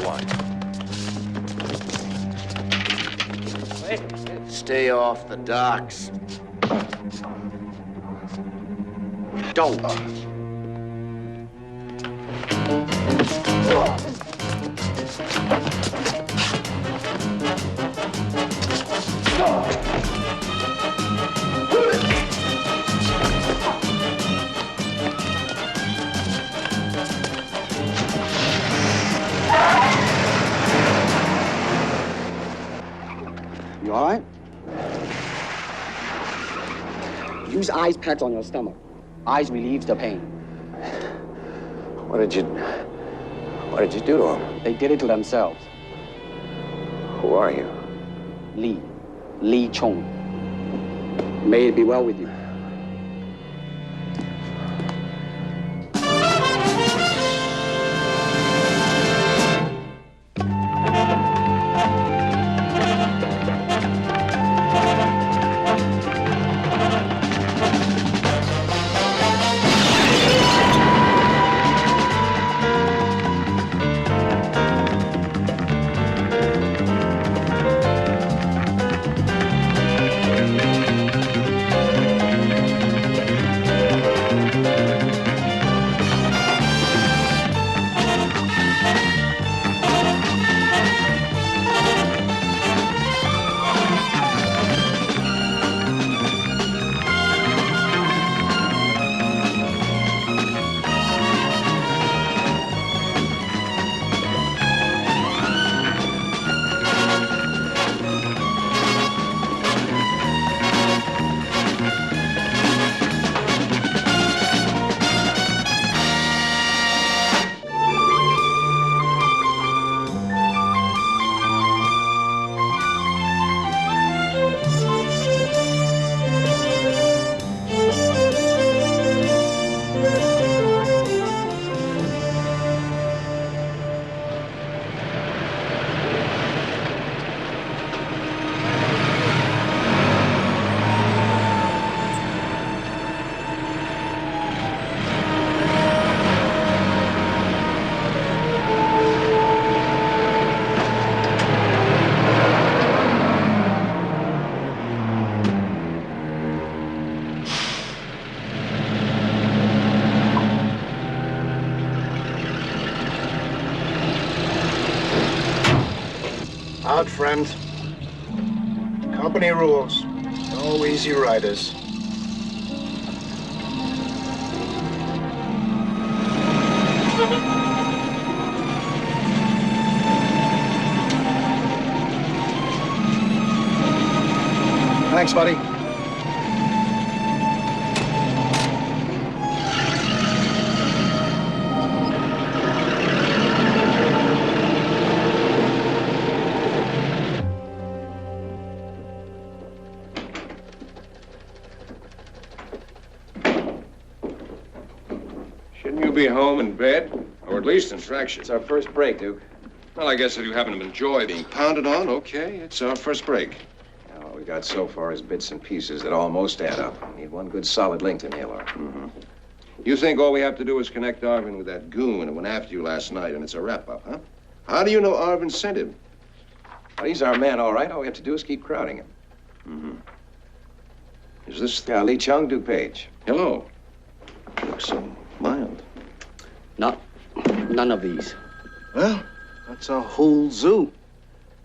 want. Stay off the docks. Don't. You all right? Use ice packs on your stomach. Ice relieves the pain. What did you do to him? They did it to themselves. Who are you? Lee Chong. May it be well with you. Out, friend. Company rules. No easy riders. Thanks, buddy. Shouldn't you be home in bed? Or at least in fraction? It's our first break, Duke. Well, I guess if you happen to enjoy being pounded on, okay, it's our first break. All we got so far is bits and pieces that almost add up. We need one good solid link to nail our. Mm-hmm. You think all we have to do is connect Arvin with that goon who went after you last night and it's a wrap-up, huh? How do you know Arvin sent him? Well, he's our man, all right. All we have to do is keep crowding him. Mm-hmm. Is this... Lee Chung, Duke Page. Hello. Looks so mild. None of these. Well, that's our whole zoo.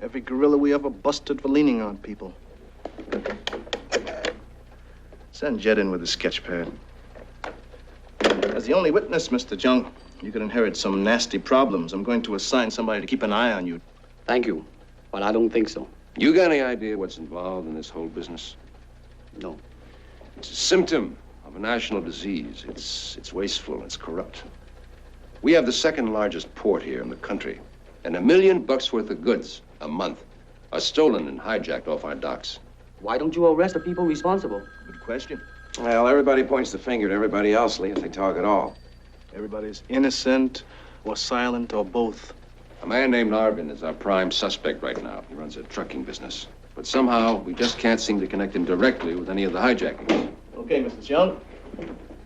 Every gorilla we ever busted for leaning on people. Send Jed in with a sketch pad. As the only witness, Mr. Jung, you could inherit some nasty problems. I'm going to assign somebody to keep an eye on you. Thank you, but I don't think so. You got any idea what's involved in this whole business? No. It's a symptom of a national disease. It's wasteful, it's corrupt. We have the second largest port here in the country, and $1 million worth of goods a month are stolen and hijacked off our docks. Why don't you arrest the people responsible? Good question. Well, everybody points the finger at everybody else, Lee, if they talk at all. Everybody's innocent or silent or both. A man named Arvin is our prime suspect right now. He runs a trucking business. But somehow, we just can't seem to connect him directly with any of the hijackings. Okay, Mrs. Young.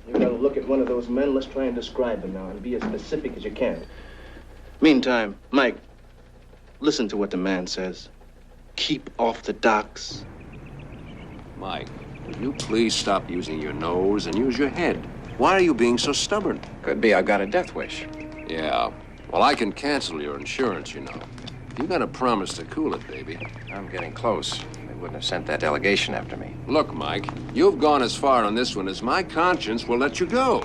You're gonna look at one of those men. Let's try and describe them now and be as specific as you can. Meantime, Mike, listen to what the man says. Keep off the docks. Mike, will you please stop using your nose and use your head? Why are you being so stubborn? Could be I've got a death wish. Yeah. Well, I can cancel your insurance, you know. You gotta promise to cool it, baby. I'm getting close. They wouldn't have sent that delegation after me. Look, Mike, you've gone as far on this one as my conscience will let you go.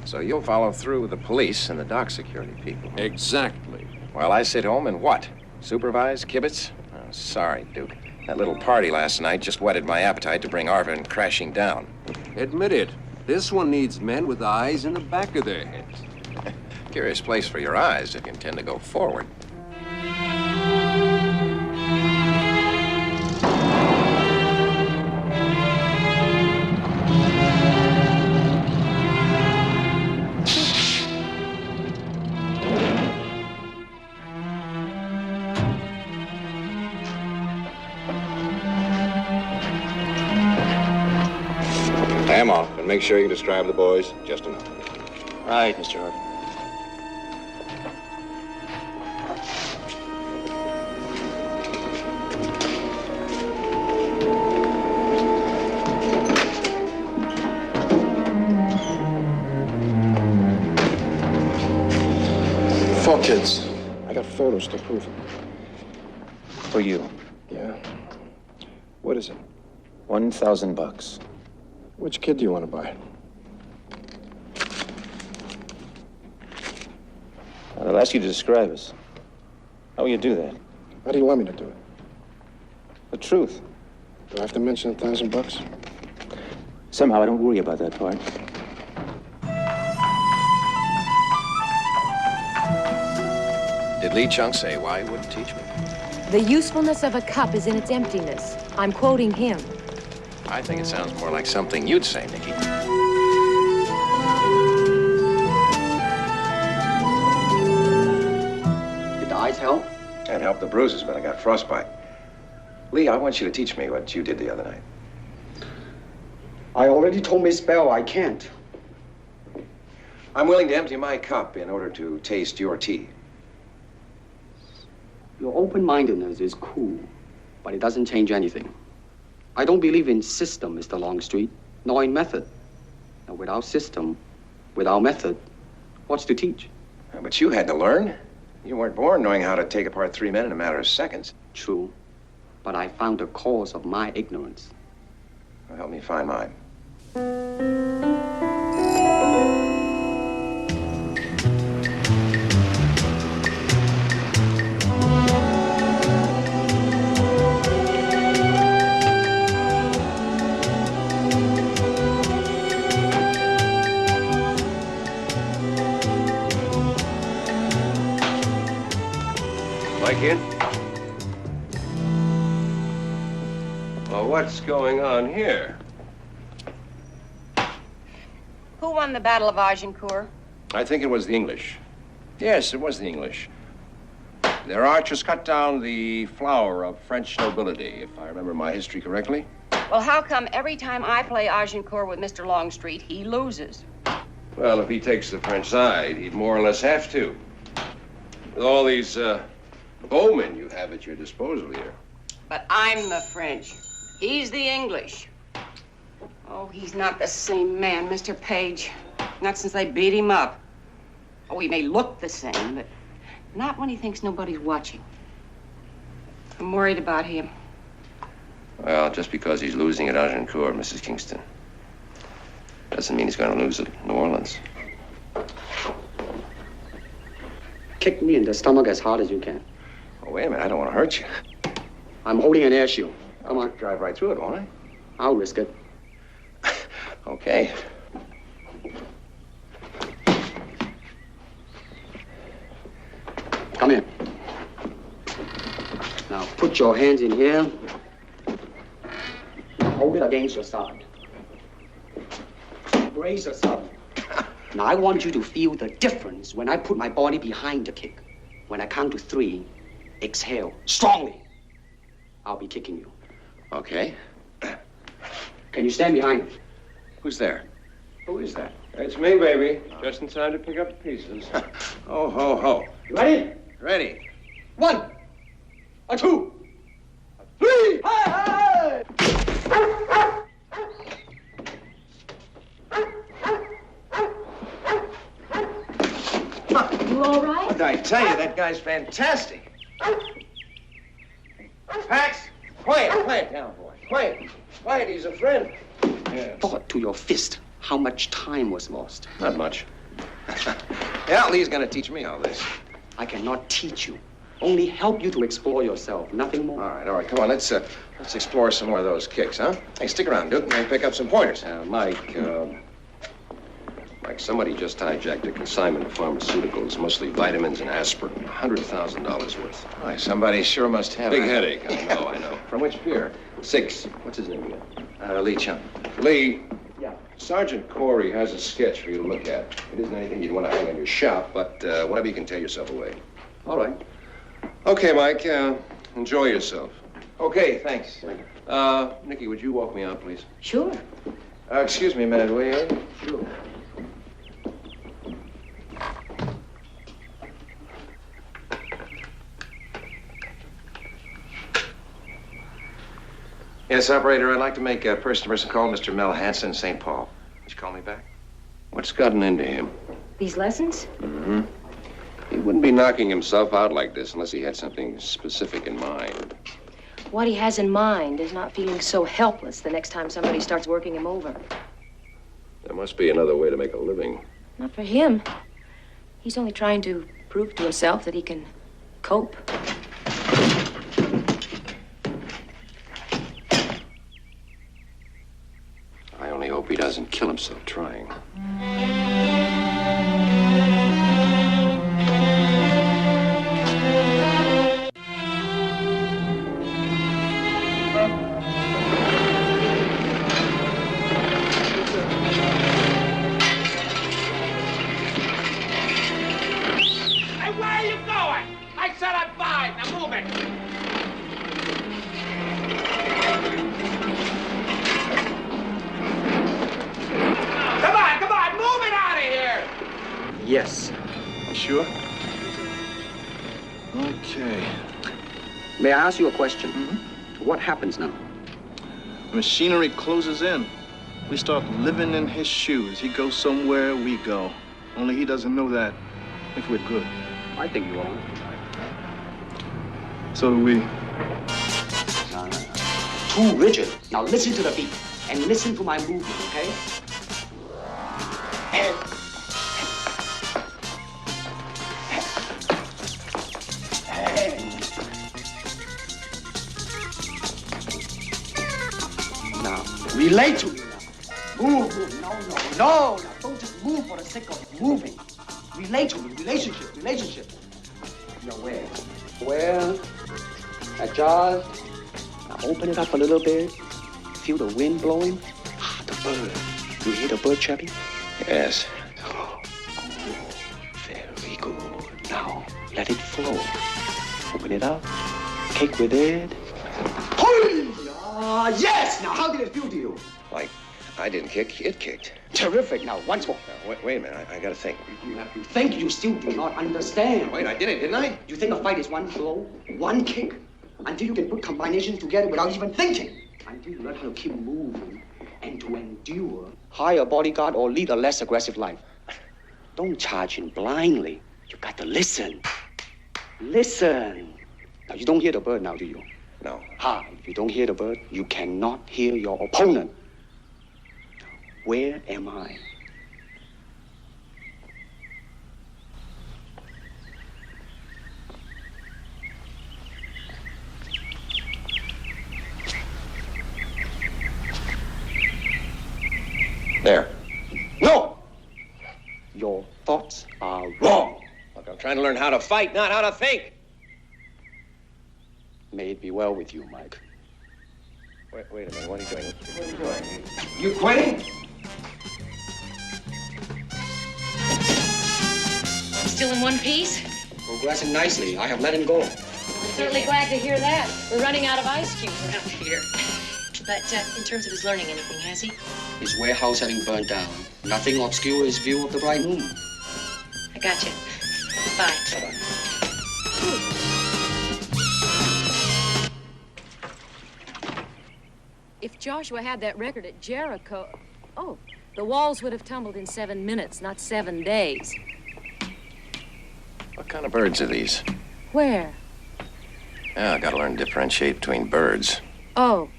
So you'll follow through with the police and the dock security people. Exactly. While I sit home and what? Supervise, kibitz? Oh, sorry, Duke. That little party last night just whetted my appetite to bring Arvin crashing down. Admit it. This one needs men with eyes in the back of their heads. Curious place for your eyes if you intend to go forward. Lay 'em off and make sure you describe the boys just enough. Right, Mr. Arvin. Four kids. I got photos to prove it. For you. Yeah. What is it? $1,000. Which kid do you want to buy? I'll ask you to describe us. How will you do that? How do you want me to do it? The truth. Do I have to mention $1,000? Somehow I don't worry about that part. Did Lee Chung say why he wouldn't teach me? The usefulness of a cup is in its emptiness. I'm quoting him. I think it sounds more like something you'd say, Nikki. Did the eyes help? Can't help the bruises, but I got frostbite. Lee, I want you to teach me what you did the other night. I already told Miss Bell I can't. I'm willing to empty my cup in order to taste your tea. Your open-mindedness is cool, but it doesn't change anything. I don't believe in system, Mr. Longstreet, nor in method. And without system, without method, what's to teach? But you had to learn. You weren't born knowing how to take apart three men in a matter of seconds. True, but I found the cause of my ignorance. Well, help me find mine. Mike in? Well, what's going on here? Who won the Battle of Agincourt? I think it was the English. Yes, it was the English. Their archers cut down the flower of French nobility, if I remember my history correctly. Well, how come every time I play Agincourt with Mr. Longstreet, he loses? Well, if he takes the French side, he'd more or less have to. With all these bowmen you have at your disposal here. But I'm the French. He's the English. Oh, he's not the same man, Mr. Page. Not since they beat him up. Oh, he may look the same, but not when he thinks nobody's watching. I'm worried about him. Well, just because he's losing at Agincourt, Mrs. Kingston, doesn't mean he's going to lose at New Orleans. Kick me in the stomach as hard as you can. Oh, wait a minute. I don't want to hurt you. I'm holding an air shield. Come on, Drive right through it, won't I? I'll risk it. Okay. Come here. Now, put your hands in here. Now, hold it against your side. Brace yourself. Now, I want you to feel the difference when I put my body behind the kick. When I count to 3, exhale strongly. I'll be kicking you. Okay. Can you stand behind me? Who's there? Who is that? It's me, baby. Just in time to pick up the pieces. Oh, ho, ho. You ready? Ready. 1, a 2, a 3. Hey, You all right? What did I tell you? That guy's fantastic. Pax, quiet down, boy. Quiet, he's a friend. Yes. Thought to your fist how much time was lost. Not much. Yeah, Lee's gonna teach me all this. I cannot teach you. Only help you to explore yourself, nothing more. All right, come on, let's explore some more of those kicks, huh? Hey, stick around, Duke, and pick up some pointers. Mike, somebody just hijacked a consignment of pharmaceuticals, mostly vitamins and aspirin. $100,000 worth. Why, somebody sure must have Big a headache, I know. From which pier? 6. What's his name again? Lee Chung. Lee. Yeah. Sergeant Corey has a sketch for you to look at. It isn't anything you'd want to hang on your shop, but whatever you can tear yourself away. All right. Okay, Mike, enjoy yourself. Okay, thanks. Nikki, would you walk me out, please? Sure. Excuse me a minute, will you? Sure. Yes, operator, I'd like to make a person-to-person call, Mr. Mel Hanson, St. Paul. Would you call me back? What's gotten into him? These lessons? Mm-hmm. He wouldn't be knocking himself out like this unless he had something specific in mind. What he has in mind is not feeling so helpless the next time somebody starts working him over. There must be another way to make a living. Not for him. He's only trying to prove to himself that he can cope. I only hope he doesn't kill himself trying. Yes. Sure? Okay. May I ask you a question? What happens now? Machinery closes in. We start living in his shoes. He goes somewhere, we go. Only he doesn't know that, if we're good. I think you are. So do we. No. Too rigid. Now listen to the beat and listen to my movement, okay? And now relate to me now. Move. No. Now don't just move for the sake of moving. Relate to me. Relationship. You're where? Adjust. Now open it up a little bit. Feel the wind blowing. The bird. You hear the bird chirping? Yes. Oh, very good. Now let it flow. Open it up. Cake with it. Yes! Now how did it feel to you? Like, I didn't kick, it kicked. Terrific. Now once more. Wait a minute, I gotta think. You have to think you still do not understand. Wait, I did it, didn't I? You think a fight is one blow, one kick, until you can put combinations together without even thinking. Until you learn how to keep moving and to endure. Hire a bodyguard or lead a less aggressive life. Don't charge in blindly. You got to listen. Listen. Now, you don't hear the bird now, do you? No. If you don't hear the bird, you cannot hear your opponent. Where am I? There. No! Your thoughts are wrong. Look, I'm trying to learn how to fight, not how to think. May it be well with you, Mike. Wait a minute, what are you doing? You quitting? Still in one piece? Progressing nicely. I have let him go. I'm certainly glad to hear that. We're running out of ice cubes around here. But in terms of his learning anything, has he? His warehouse having burned down. Nothing obscure his view of the bright moon. I got you. Bye. Bye-bye. Joshua had that record at Jericho... Oh, the walls would have tumbled in 7 minutes, not 7 days. What kind of birds are these? Where? Yeah, I gotta learn to differentiate between birds. Oh.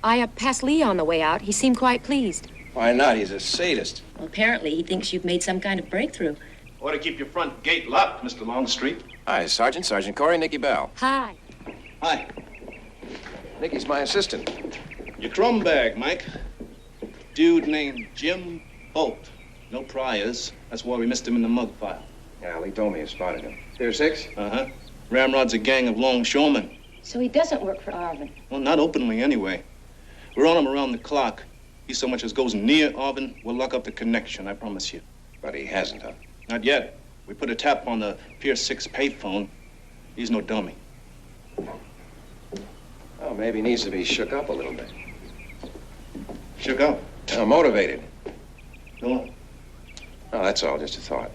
I passed Lee on the way out. He seemed quite pleased. Why not? He's a sadist. Well, apparently he thinks you've made some kind of breakthrough. Ought to keep your front gate locked, Mr. Longstreet. Hi, Sergeant. Sergeant Corey, Nicky Bell. Hi. Hi. Nicky's my assistant. Your crumb bag, Mike. Dude named Jim Bolt. No priors. That's why we missed him in the mug file. Yeah, Lee told me you spotted him. Pier 6? Uh-huh. Ramrod's a gang of longshoremen. So he doesn't work for Arvin. Well, not openly, anyway. We're on him around the clock. He so much as goes near Arvin, we'll lock up the connection, I promise you. But he hasn't, huh? Not yet. We put a tap on the Pier 6 payphone. He's no dummy. Oh, maybe he needs to be shook up a little bit. Shook up. Motivated. Go on. Oh, that's all, just a thought.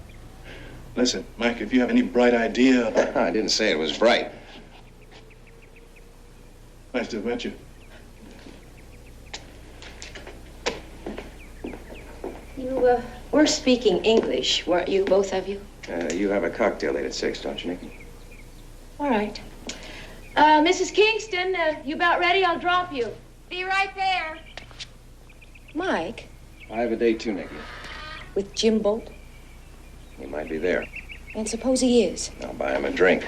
Listen, Mike, if you have any bright idea about... I didn't say it was bright. Nice to meet you. You, were speaking English, weren't you, both of you? You have a cocktail date at 6, don't you, Nicky? All right. Mrs. Kingston, you about ready? I'll drop you. Be right there. Mike, I have a date too, Nicky. with Jim Bolt? He might be there. And suppose he is. I'll buy him a drink.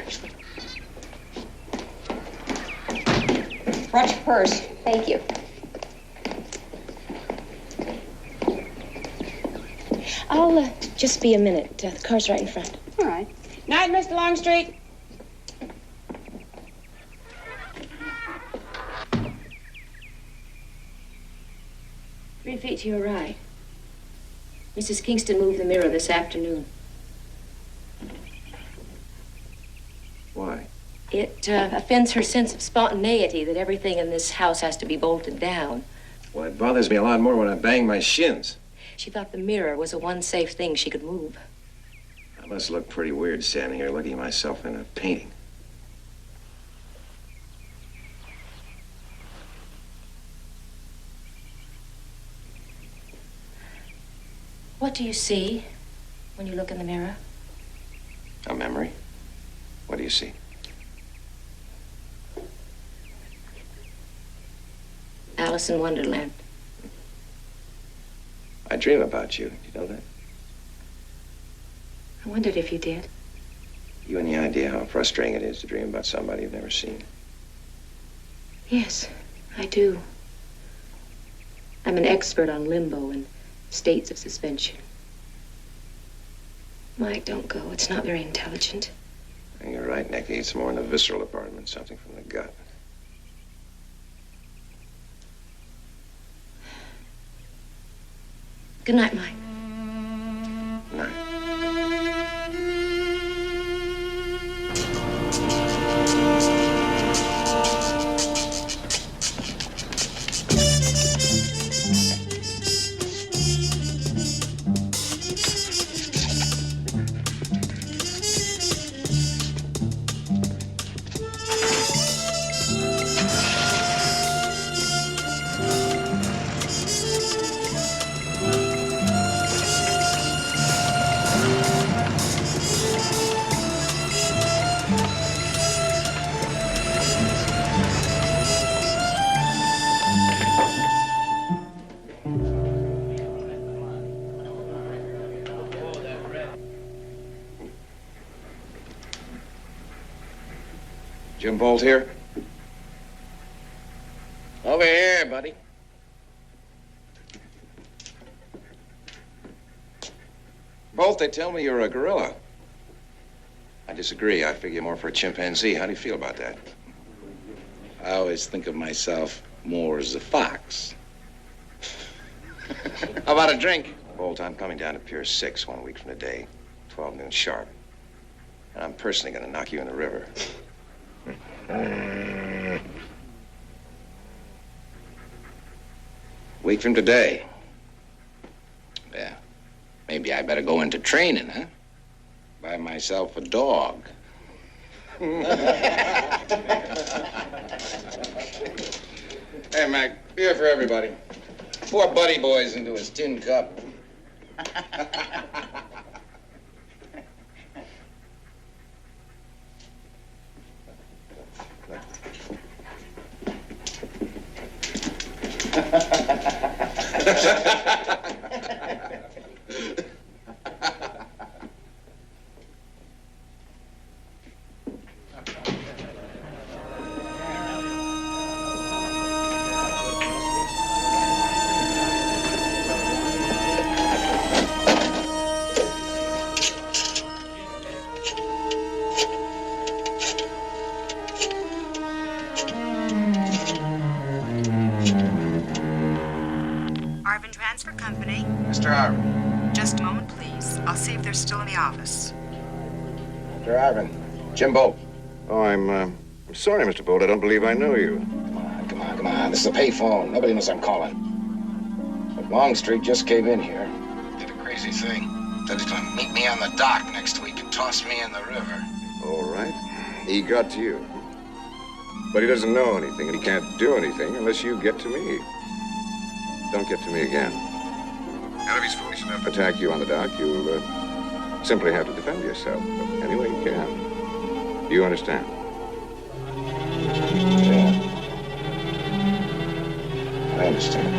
Watch your purse. Thank you. I'll just be a minute. The car's right in front. All right. Night, Mr. Longstreet. Three feet to your right. Mrs. Kingston moved the mirror this afternoon. Why? It offends her sense of spontaneity that everything in this house has to be bolted down. Well, it bothers me a lot more when I bang my shins. She thought the mirror was the one safe thing she could move. I must look pretty weird standing here looking at myself in a painting. What do you see when you look in the mirror? A memory? What do you see? Alice in Wonderland. I dream about you. You know that? I wondered if you did. You any idea how frustrating it is to dream about somebody you've never seen? Yes, I do. I'm an expert on limbo and states of suspension. Mike, don't go. It's not very intelligent. And you're right, Nicky. It's more in the visceral department, something from the gut. Good night, Mike. Night. Jim Bolt here? Over here, buddy. Bolt, they tell me you're a gorilla. I disagree. I figure more for a chimpanzee. How do you feel about that? I always think of myself more as a fox. How about a drink? Bolt, I'm coming down to Pier 6 1 week from today, 12 noon sharp. And I'm personally going to knock you in the river. Week from today. Yeah. Maybe I better go into training, huh? Buy myself a dog. Hey, Hey, Mac, beer for everybody. 4 buddy boys into his tin cup. Arvin Transfer Company. Mr. Arvin. Just a moment, please. I'll see if they're still in the office. Mr. Arvin. Jim Bolt. Oh, I'm sorry, Mr. Bolt. I don't believe I know you. Come on. This is a payphone. Nobody knows I'm calling. But Longstreet just came in here. Did a crazy thing. Said he's going to meet me on the dock next week and toss me in the river. All right. He got to you. But he doesn't know anything, and he can't do anything unless you get to me. Don't get to me again. And if he's foolish enough to attack you on the dock, you'll simply have to defend yourself any way you can. Do you understand? Yeah. I understand.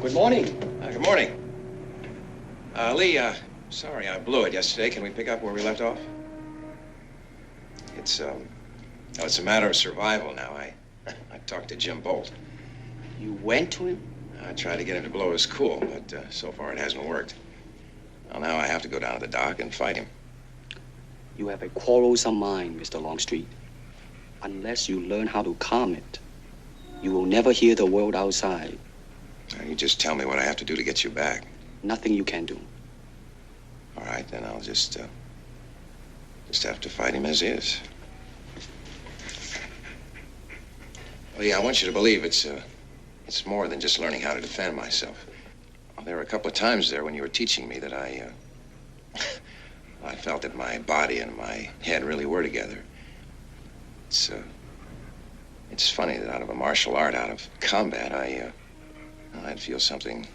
Good morning. Good morning. Lee, sorry I blew it yesterday. Can we pick up where we left off? It's a matter of survival now. I talked to Jim Bolt. You went to him? I tried to get him to blow his cool, but so far it hasn't worked. Well, now I have to go down to the dock and fight him. You have a quarrelsome mind, Mr. Longstreet. Unless you learn how to calm it, you will never hear the world outside. Now, you just tell me what I have to do to get you back. Nothing you can do. All right, then I'll just have to fight him as is. Lee, I want you to believe it's more than just learning how to defend myself. Well, there were a couple of times there when you were teaching me that I felt that my body and my head really were together. It's funny that out of a martial art, out of combat, I'd feel something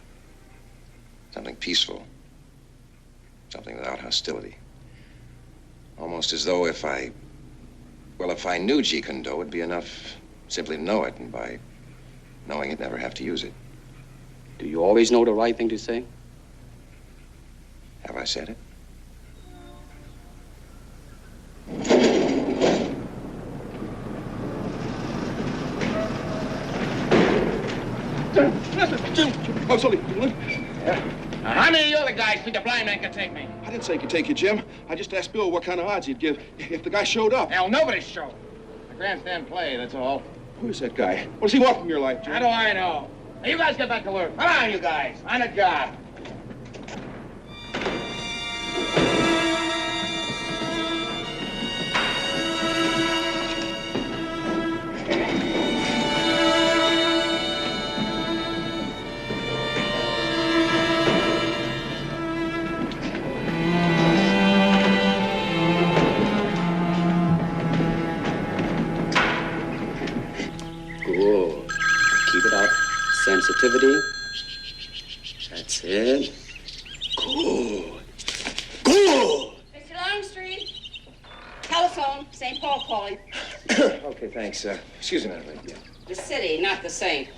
peaceful, something without hostility. Almost as though if I knew Jeet Kune Do, it'd be enough simply to know it, and by knowing it, never have to use it. Do you always know the right thing to say? Have I said it? Jim, oh, sorry. How many of you other guys think the blind man can take me? I didn't say he could take you, Jim. I just asked Bill what kind of odds he'd give if the guy showed up. Hell, nobody showed. A grandstand play, that's all. Who is that guy? What does he want from your life, Jim? How do I know? Now, you guys get back to work. Come on, you guys. On the job. Good. Keep it up. Sensitivity. That's it. Good. Good. Mr. Longstreet. Telephone. St. Paul calling. Okay, thanks. Excuse me a minute, Lee. The city, not the saint.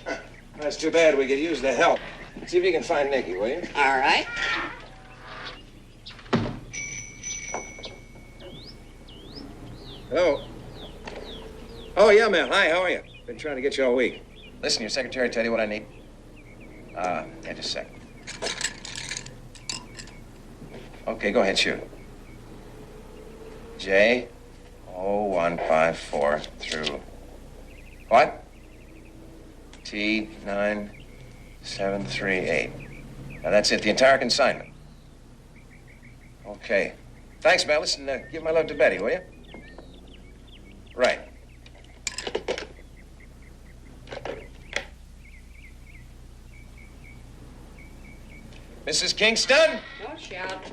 That's too bad. We could use the help. See if you can find Nicky, will you? All right. Hello? Oh, yeah, Mel. Hi, how are you? Been trying to get you all week. Listen, your secretary tell you what I need? Yeah, just a sec. Okay, go ahead, shoot. J0154 through... What? T9738. Now, that's it, the entire consignment. Okay. Thanks, Mel. Listen, give my love to Betty, will you? Right. Mrs. Kingston? Don't shout.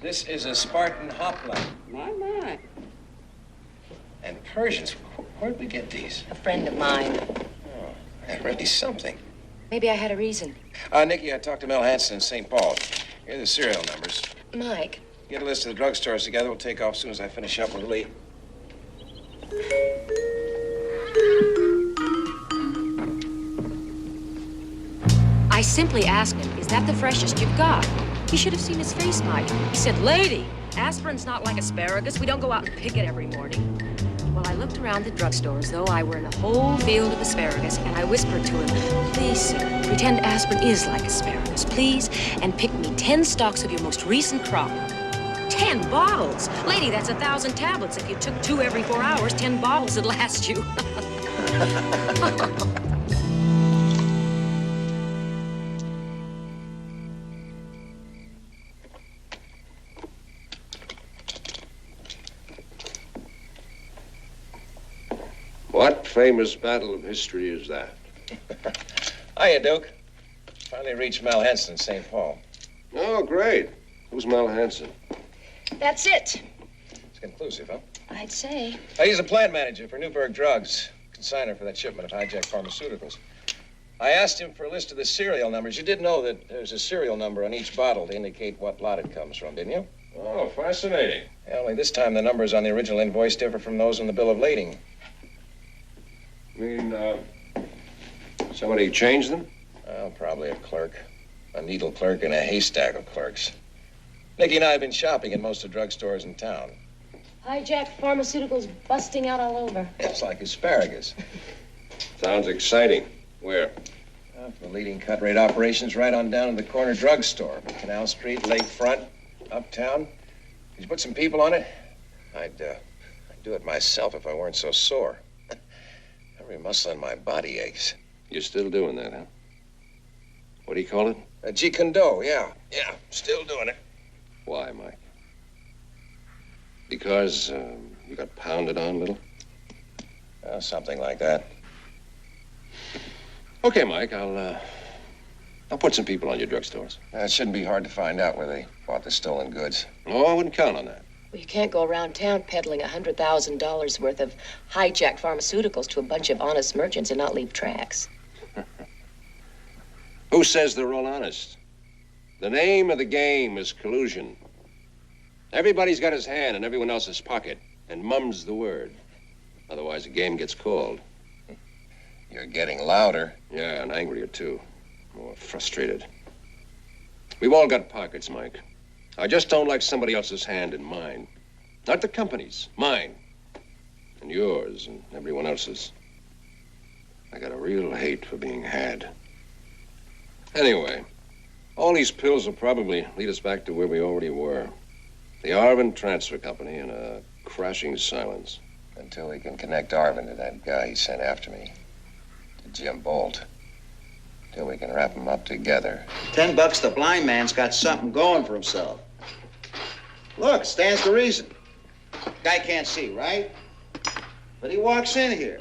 This is a Spartan hopline. My. And Persians. Where'd we get these? A friend of mine. Oh, that's really something. Maybe I had a reason. Nikki, I talked to Mel Hanson in St. Paul. Here are the serial numbers. Mike. Get a list of the drugstores together. We'll take off as soon as I finish up with Lee. I simply asked him, is that the freshest you've got? He should have seen his face, Mike. He said, lady, aspirin's not like asparagus. We don't go out and pick it every morning. Well, I looked around the drugstore as though I were in a whole field of asparagus, and I whispered to him, please, sir, pretend aspirin is like asparagus, please, and pick me 10 stalks of your most recent crop. 10 bottles? Lady, that's 1,000 tablets. If you took 2 every 4 hours, 10 bottles would last you. What famous battle of history is that? Hiya, Duke. Finally reached Mel Hanson in St. Paul. Oh, great. Who's Mel Hanson? That's it. It's conclusive, huh? I'd say. He's a plant manager for Newburgh Drugs, consignor for that shipment of hijacked pharmaceuticals. I asked him for a list of the serial numbers. You did know that there's a serial number on each bottle to indicate what lot it comes from, didn't you? Oh, fascinating. Yeah, only this time the numbers on the original invoice differ from those in the bill of lading. You mean, somebody changed them? Well, probably a clerk. A needle clerk in a haystack of clerks. Nicky and I have been shopping in most of the drugstores in town. Hijacked pharmaceuticals busting out all over. It's like asparagus. Sounds exciting. Where? The leading cut rate operations right on down to the corner drugstore. Canal Street, Lakefront, uptown. Could you put some people on it? I'd do it myself if I weren't so sore. Every muscle in my body aches. You're still doing that, huh? What do you call it? Jeet Kune Do, yeah. Yeah, still doing it. Why, Mike? Because you got pounded on a little? Something like that. Okay, Mike, I'll put some people on your drugstores. It shouldn't be hard to find out where they bought the stolen goods. Oh, I wouldn't count on that. Well, you can't go around town peddling $100,000 worth of hijacked pharmaceuticals to a bunch of honest merchants and not leave tracks. Who says they're all honest? The name of the game is collusion. Everybody's got his hand in everyone else's pocket and mum's the word. Otherwise, the game gets called. You're getting louder. Yeah, and angrier, too. More frustrated. We've all got pockets, Mike. I just don't like somebody else's hand in mine. Not the company's, mine. And yours and everyone else's. I got a real hate for being had. Anyway, all these pills will probably lead us back to where we already were. The Arvin Transfer Company in a crashing silence. Until we can connect Arvin to that guy he sent after me. To Jim Bolt. Till we can wrap them up together. $10, the blind man's got something going for himself. Look, stands to reason. Guy can't see, right? But he walks in here.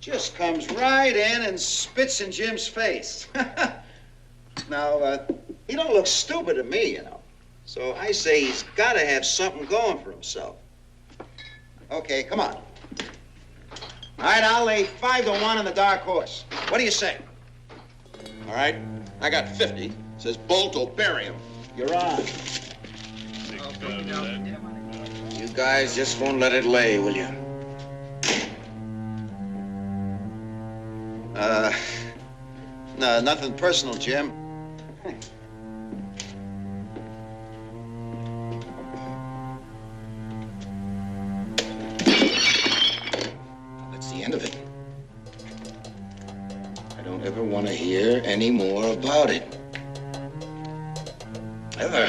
Just comes right in and spits in Jim's face. Now, he don't look stupid to me, you know. So I say he's got to have something going for himself. Okay, come on. All right, I'll lay 5 to 1 on the dark horse. What do you say? All right, I got 50. Says Bolt will bury him. You're on. You guys just won't let it lay, will you? No, nothing personal, Jim. That's the end of it. ever want to hear any more about it. Ever.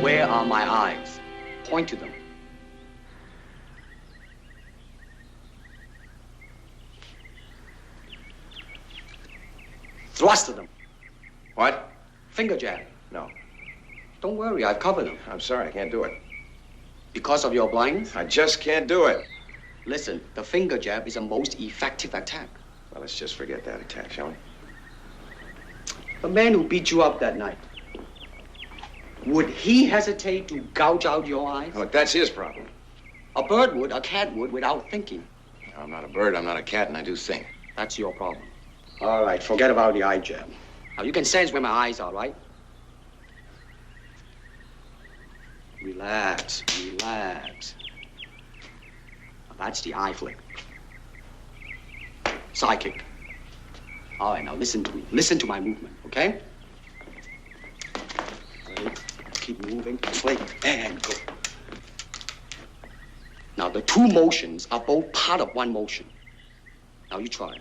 Where are my eyes? Point to them. Thrust to them. What? Finger jab. No. Don't worry, I've covered them. I'm sorry, I can't do it. Because of your blindness? I just can't do it. Listen, the finger jab is a most effective attack. Well, let's just forget that attack, shall we? The man who beat you up that night, would he hesitate to gouge out your eyes? Look, that's his problem. A bird would, a cat would, without thinking. I'm not a bird, I'm not a cat, and I do think. That's your problem. All right, forget about the eye jab. Now, you can sense where my eyes are, right? Relax, relax. Now, that's the eye flick. Side kick. All right, now listen to me. Listen to my movement, okay? Ready? Keep moving, flick, and go. Now, the two motions are both part of one motion. Now, you try.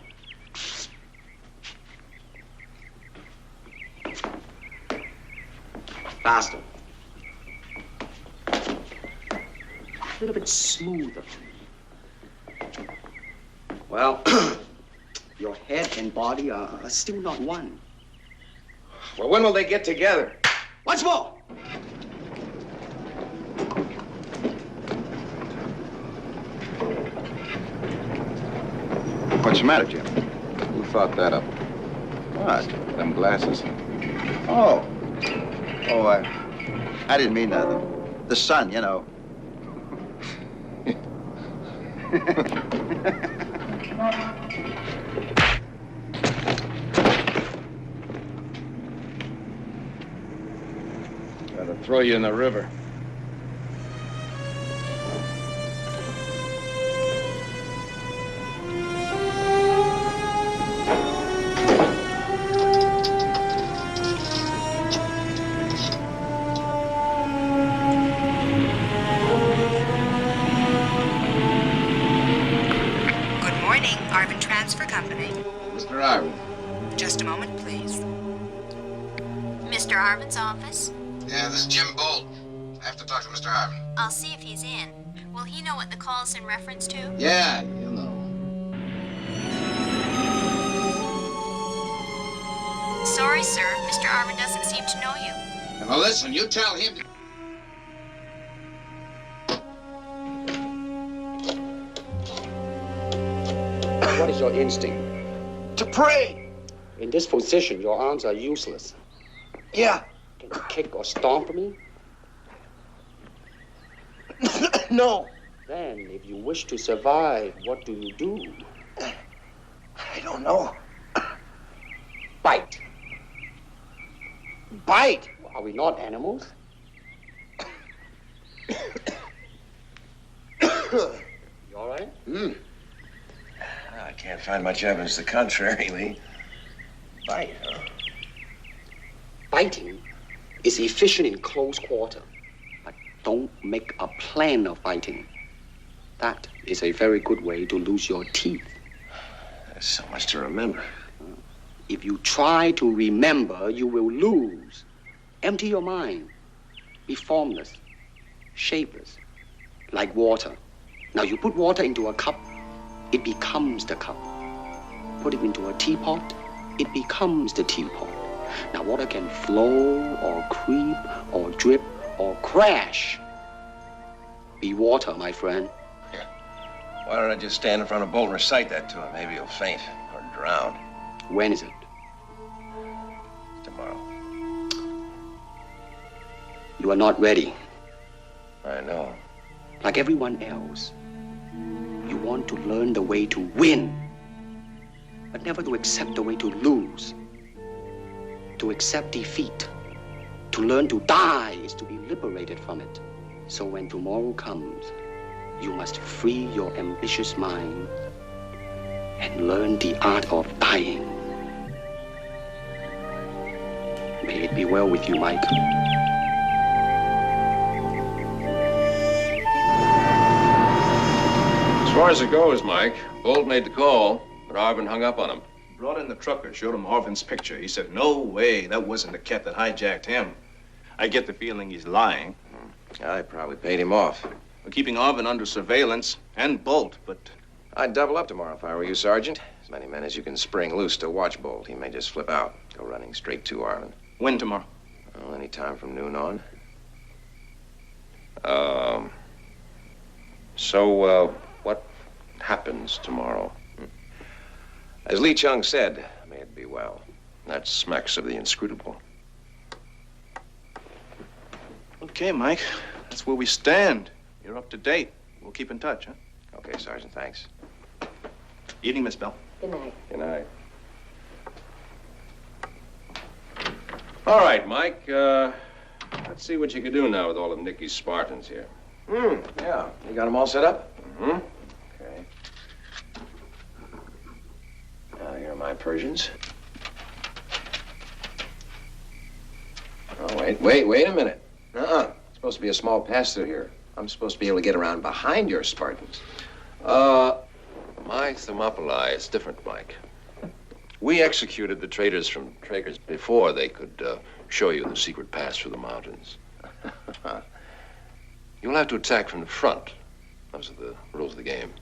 Faster. A little bit smoother. Well, your head and body are still not one. Well, when will they get together? Once more! What's the matter, Jim? Who thought that up? What? Them glasses. Oh. Oh, I didn't mean the sun, you know. Gotta throw you in the river. Good morning, Arvin Transfer Company. Mr. Ivan. Just a moment, please. Mr. Arvin's office? Yeah, this is Jim Bolt. I have to talk to Mr. Ivan. I'll see if he's in. Will he know what the call's in reference to? Yeah, you'll know. Sorry, sir. Mr. Arvin doesn't seem to know you. Now listen, you tell him to... What is your instinct? To pray! In this position, your arms are useless. Yeah. Can you kick or stomp me? No. Then, if you wish to survive, what do you do? I don't know. Bite. Bite? Are we not animals? You all right? I can't find much evidence to the contrary, Lee. Bite, huh? Biting is efficient in close quarter, but don't make a plan of fighting. That is a very good way to lose your teeth. There's so much to remember. If you try to remember, you will lose. Empty your mind. Be formless, shapeless, like water. Now you put water into a cup, it becomes the cup. Put it into a teapot, it becomes the teapot. Now water can flow or creep or drip or crash. Be water, my friend. Why don't I just stand in front of Bolt and recite that to him? Maybe he'll faint or drown. When is it? Tomorrow. You are not ready. I know. Like everyone else, you want to learn the way to win, but never to accept the way to lose. To accept defeat, to learn to die is to be liberated from it. So when tomorrow comes, you must free your ambitious mind and learn the art of dying. May it be well with you, Mike. far as it goes, Mike, Bolt made the call, but Arvin hung up on him. Brought in the trucker, showed him Arvin's picture. He said, no way, that wasn't the cat that hijacked him. I get the feeling he's lying. I probably paid him off. We're keeping Arvin under surveillance and Bolt, but I'd double up tomorrow if I were you, Sergeant. As many men as you can spring loose to watch Bolt. He may just flip out, go running straight to Arvin. when tomorrow? Well, any time from noon on. What happens tomorrow? As Lee Chung said, may it be well. That smacks of the inscrutable. Okay, Mike. That's where we stand. You're up to date. We'll keep in touch, huh? Okay, Sergeant, thanks. Evening, Miss Bell. Good night. Good night. All right, Mike. Let's see what you can do now with all of Nicky's Spartans here. Yeah. You got them all set up? Mm-hmm. Okay. Now, here are my Persians. Oh, wait a minute. It's supposed to be a small pass-through here. I'm supposed to be able to get around behind your Spartans. My Thermopylae is different, Mike. We executed the traitors from Traeger's before they could show you the secret pass through the mountains. You'll have to attack from the front. Those are the rules of the game.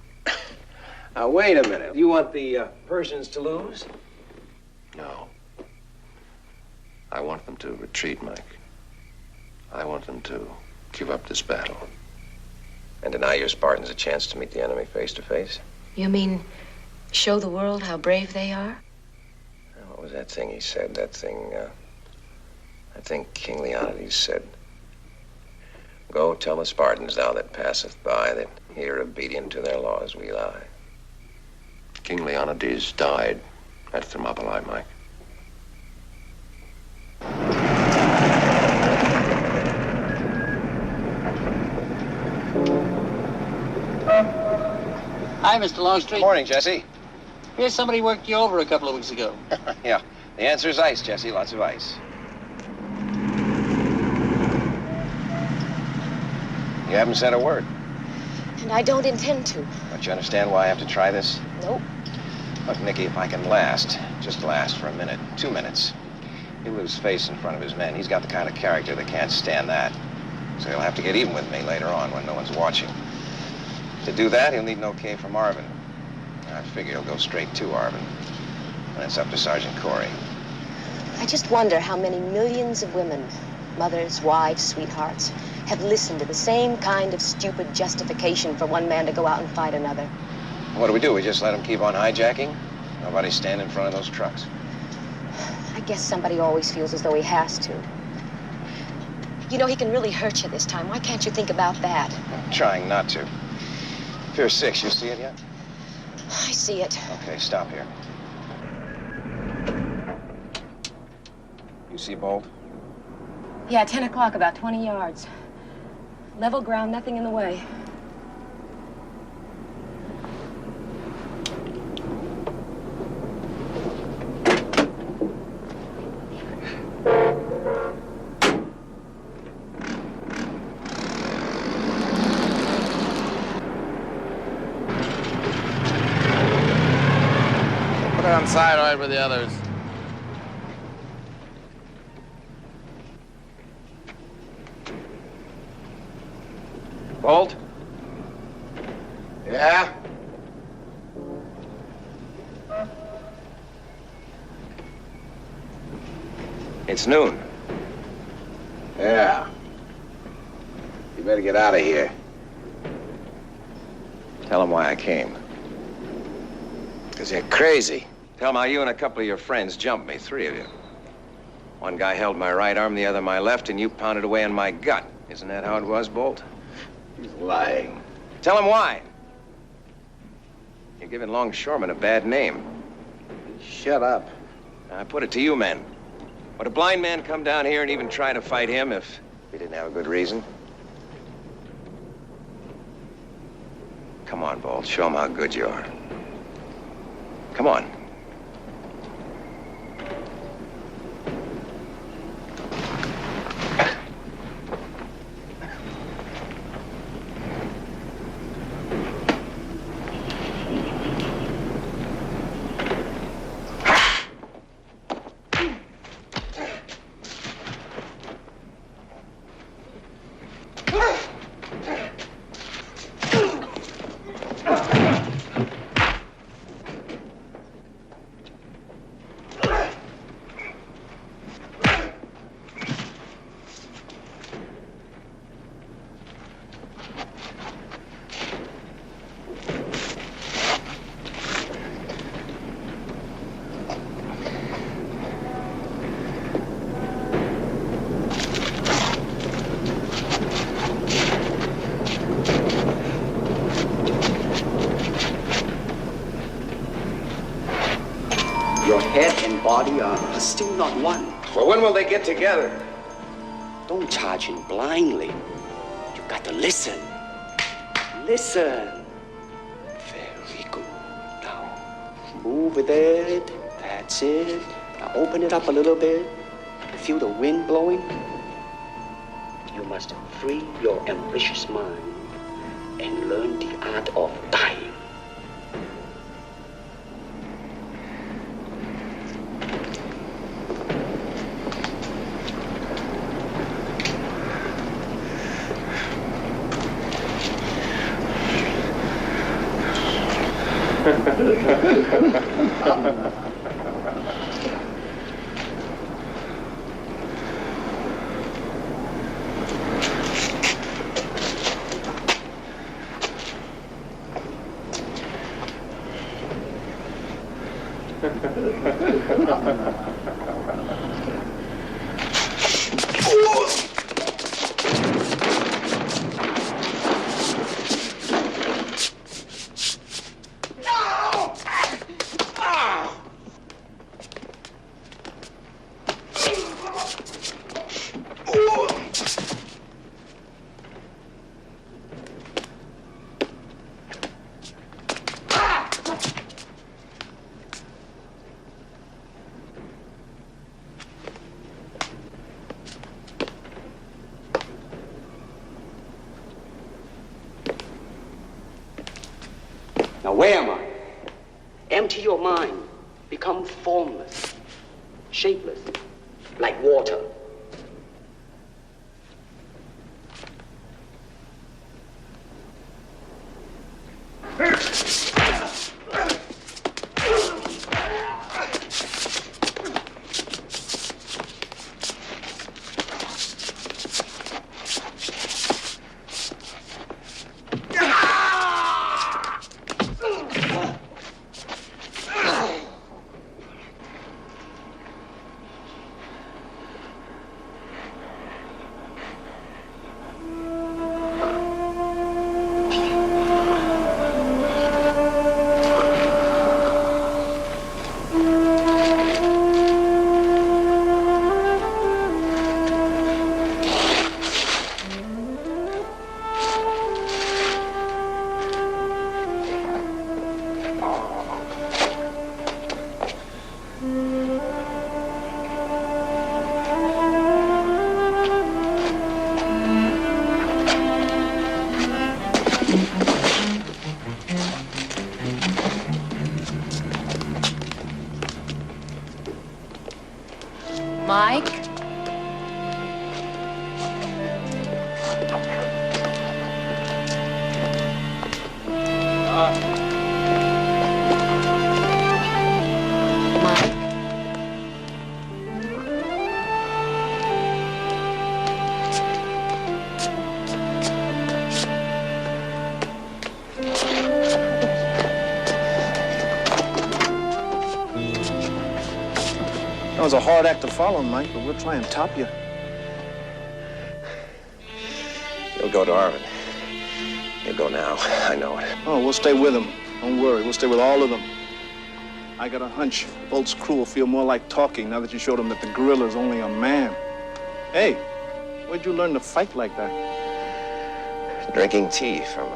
Now, wait a minute. You want the Persians to lose? No. I want them to retreat, Mike. I want them to give up this battle. And deny your Spartans a chance to meet the enemy face to face? You mean show the world how brave they are? What was that thing he said? That thing King Leonidas said. Go tell the Spartans thou that passeth by that here obedient to their laws we lie. King Leonidas died at Thermopylae, Mike. Hi, Mr. Longstreet. Morning, Jesse. Here's somebody worked you over a couple of weeks ago. Yeah, the answer is ice, Jesse. Lots of ice. You haven't said a word. And I don't intend to. Don't you understand why I have to try this? Nope. Look, Nicky, if I can last, just last for a minute, 2 minutes, he'll lose face in front of his men. He's got the kind of character that can't stand that. So he'll have to get even with me later on when no one's watching. To do that, he'll need an okay from Arvin. I figure he'll go straight to Arvin. And it's up to Sergeant Corey. I just wonder how many millions of women, mothers, wives, sweethearts, have listened to the same kind of stupid justification for one man to go out and fight another. What do? We just let him keep on hijacking? Nobody stand in front of those trucks. I guess somebody always feels as though he has to. You know, he can really hurt you this time. Why can't you think about that? I'm trying not to. Pier 6, you see it yet? I see it. Okay, stop here. You see Bolt? Yeah, 10 o'clock, about 20 yards. Level ground, nothing in the way. On side right with the others. Bolt? Yeah? It's noon. Yeah. You better get out of here. Tell him why I came. Because you're crazy. Tell him how you and a couple of your friends jumped me, 3 of you. One guy held my right arm, the other my left, and you pounded away in my gut. Isn't that how it was, Bolt? He's lying. Tell him why. You're giving longshoremen a bad name. Shut up. I put it to you, men. Would a blind man come down here and even try to fight him if he didn't have a good reason? Come on, Bolt. Show him how good you are. Come on. body are still not one. Well, when will they get together? Don't charge him blindly. You got to listen. Listen. Very good. Now, move with it. That's it. Now, open it up a little bit. Feel the wind blowing. You must free your ambitious mind and learn the art of dying. Now, where am I? Empty your mind. Become formless, shapeless, like water. Mike? That was a hard act to follow, Mike, but we'll try and top you. You'll go to Arvin. You'll go now. I know it. Oh, we'll stay with him. Don't worry. We'll stay with all of them. I got a hunch Bolt's crew will feel more like talking now that you showed them that the gorilla's only a man. Hey, where'd you learn to fight like that? Drinking tea from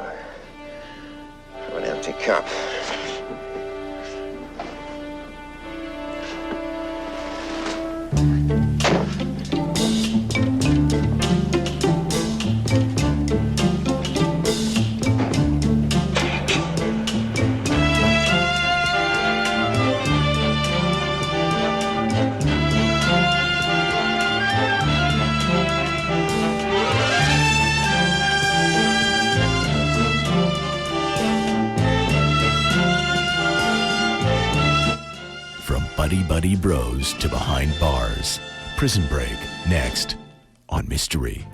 an empty cup. Buddy Bros to Behind Bars. Prison Break, next on Mystery.